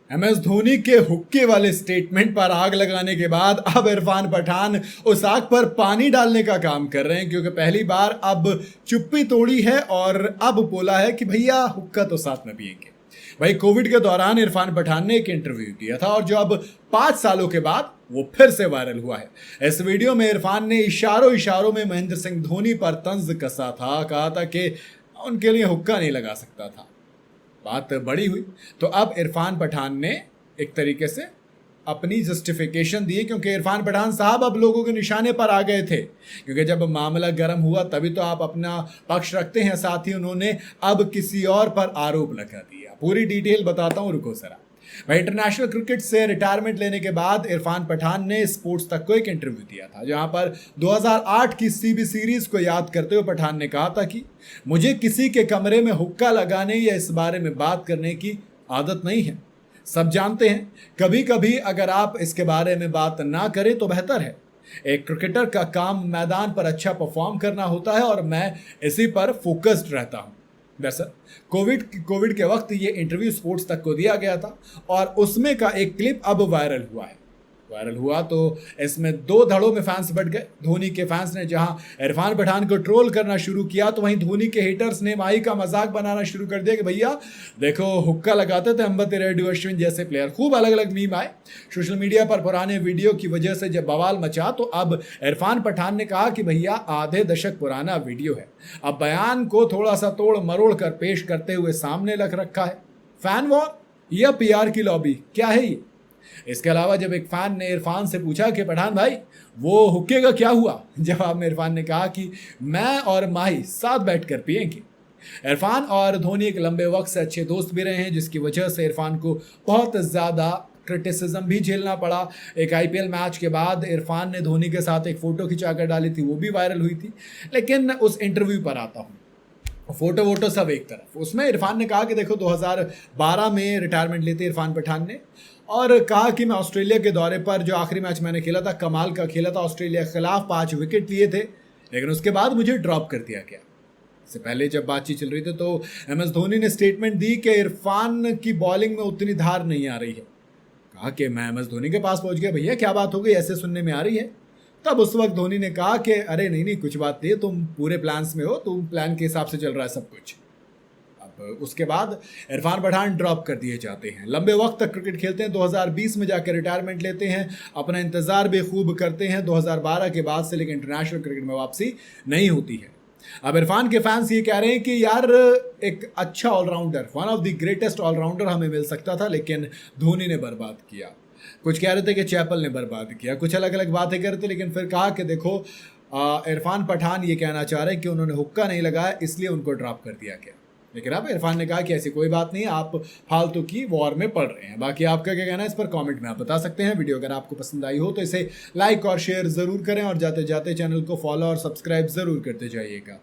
MS Dhoni के हुक्के वाले statement पर आग लगाने के बाद अब इरफान पठान उस आग पर पानी डालने का काम कर रहे हैं, क्योंकि पहली बार अब चुप्पी तोड़ी है और अब बोला है कि भैया हुक्का तो साथ में पिएंगे। भाई कोविड के दौरान इरफान पठान ने एक इंटरव्यू दिया था और जो अब 5 सालों के बाद वो फिर से वायरल हुआ है। इस वीडियो में इरफान ने इशारों इशारों में महेंद्र सिंह धोनी पर तंज कसा था, कहा था कि उनके लिए हुक्का नहीं लगा सकता था। बात बड़ी हुई तो अब इरफान पठान ने एक तरीके से अपनी जस्टिफिकेशन दी, क्योंकि इरफान पठान साहब अब लोगों के निशाने पर आ गए थे, क्योंकि जब मामला गर्म हुआ तभी तो आप अपना पक्ष रखते हैं, साथ ही उन्होंने अब किसी और पर आरोप लगा दिया। पूरी डिटेल बताता हूं, रुको जरा। भाई इंटरनेशनल क्रिकेट से रिटायरमेंट लेने के बाद इरफान पठान ने स्पोर्ट्स तक को एक इंटरव्यू दिया था, जहां पर 2008 की सीबी सीरीज को याद करते हुए पठान ने कहा था कि मुझे किसी के कमरे में हुक्का लगाने या इस बारे में बात करने की आदत नहीं है। सब जानते हैं कभी कभी अगर आप इसके बारे में बात ना करें तो बेहतर है। एक क्रिकेटर का काम मैदान पर अच्छा परफॉर्म करना होता है और मैं इसी पर फोकस्ड रहता हूं। दरअसल कोविड के वक्त ये इंटरव्यू स्पोर्ट्स तक को दिया गया था और उसमें का एक क्लिप अब वायरल हुआ तो इसमें 2 धड़ों में फैंस बढ़ गए। धोनी के फैंस ने जहां इरफान पठान को ट्रोल करना शुरू किया, तो वहीं धोनी के हेटर्स ने माही का मजाक बनाना शुरू कर दिया कि भैया देखो हुक्का लगाते थे अंबती रेड्डी अश्विन जैसे प्लेयर। खूब अलग अलग मीम आए सोशल मीडिया पर पुराने वीडियो की वजह से जब बवाल मचा, तो अब इरफान पठान ने कहा कि भैया आधे दशक पुराना वीडियो है, अब बयान को थोड़ा सा तोड़ मरोड़ कर पेश करते हुए सामने रख रखा है। फैन वॉर या PR की लॉबी, क्या है ये? इसके अलावा जब एक फैन ने इरफान से पूछा कि पठान भाई वो हुक्के का क्या हुआ, जवाब में इरफान ने कहा कि मैं और माही साथ बैठकर पिएंगे। इरफान और धोनी एक लंबे वक्त से अच्छे दोस्त भी रहे हैं, जिसकी वजह से इरफान को बहुत ज़्यादा क्रिटिसिज्म भी झेलना पड़ा। एक IPL मैच के बाद इरफान ने धोनी के साथ एक फ़ोटो खिंचाकर डाली थी, वो भी वायरल हुई थी। लेकिन उस इंटरव्यू पर आता हूँ, फोटो वोटो सब एक तरफ। उसमें इरफान ने कहा कि देखो 2012 में रिटायरमेंट लेते इरफान पठान ने, और कहा कि मैं ऑस्ट्रेलिया के दौरे पर जो आखिरी मैच मैंने खेला था कमाल का खेला था, ऑस्ट्रेलिया के खिलाफ 5 विकेट लिए थे, लेकिन उसके बाद मुझे ड्रॉप कर दिया गया। इससे पहले जब बातचीत चल रही थी तो MS धोनी ने स्टेटमेंट दी कि इरफान की बॉलिंग में उतनी धार नहीं आ रही है। कहा कि मैं MS धोनी के पास पहुंच गया, भैया क्या बात हो गई, ऐसे सुनने में आ रही है। तब उस वक्त धोनी ने कहा कि अरे नहीं कुछ बात नहीं, तुम पूरे प्लान्स में हो, तुम प्लान के हिसाब से चल रहा है सब कुछ। अब उसके बाद इरफान पठान ड्रॉप कर दिए जाते हैं, लंबे वक्त तक क्रिकेट खेलते हैं, 2020 में जाकर रिटायरमेंट लेते हैं, अपना इंतजार बेखूब करते हैं 2012 के बाद से, लेकिन इंटरनेशनल क्रिकेट में वापसी नहीं होती है। अब इरफान के फैंस ये कह रहे हैं कि यार एक अच्छा allrounder, one of the greatest allrounder हमें मिल सकता था, लेकिन धोनी ने बर्बाद किया। कुछ कह रहे थे कि चैपल ने बर्बाद किया, कुछ अलग अलग बातें कर रहे थे, लेकिन फिर कहा कि देखो इरफान पठान ये कहना चाह रहे हैं कि उन्होंने हुक्का नहीं लगाया इसलिए उनको ड्रॉप कर दिया गया। लेकिन अब इरफान ने कहा कि ऐसी कोई बात नहीं, आप फालतू की वॉर में पड़ रहे हैं। बाकी आपका क्या कहना है इस पर कमेंट में आप बता सकते हैं। वीडियो अगर आपको पसंद आई हो तो इसे लाइक और शेयर ज़रूर करें और जाते जाते चैनल को फॉलो और सब्सक्राइब ज़रूर करते जाइएगा।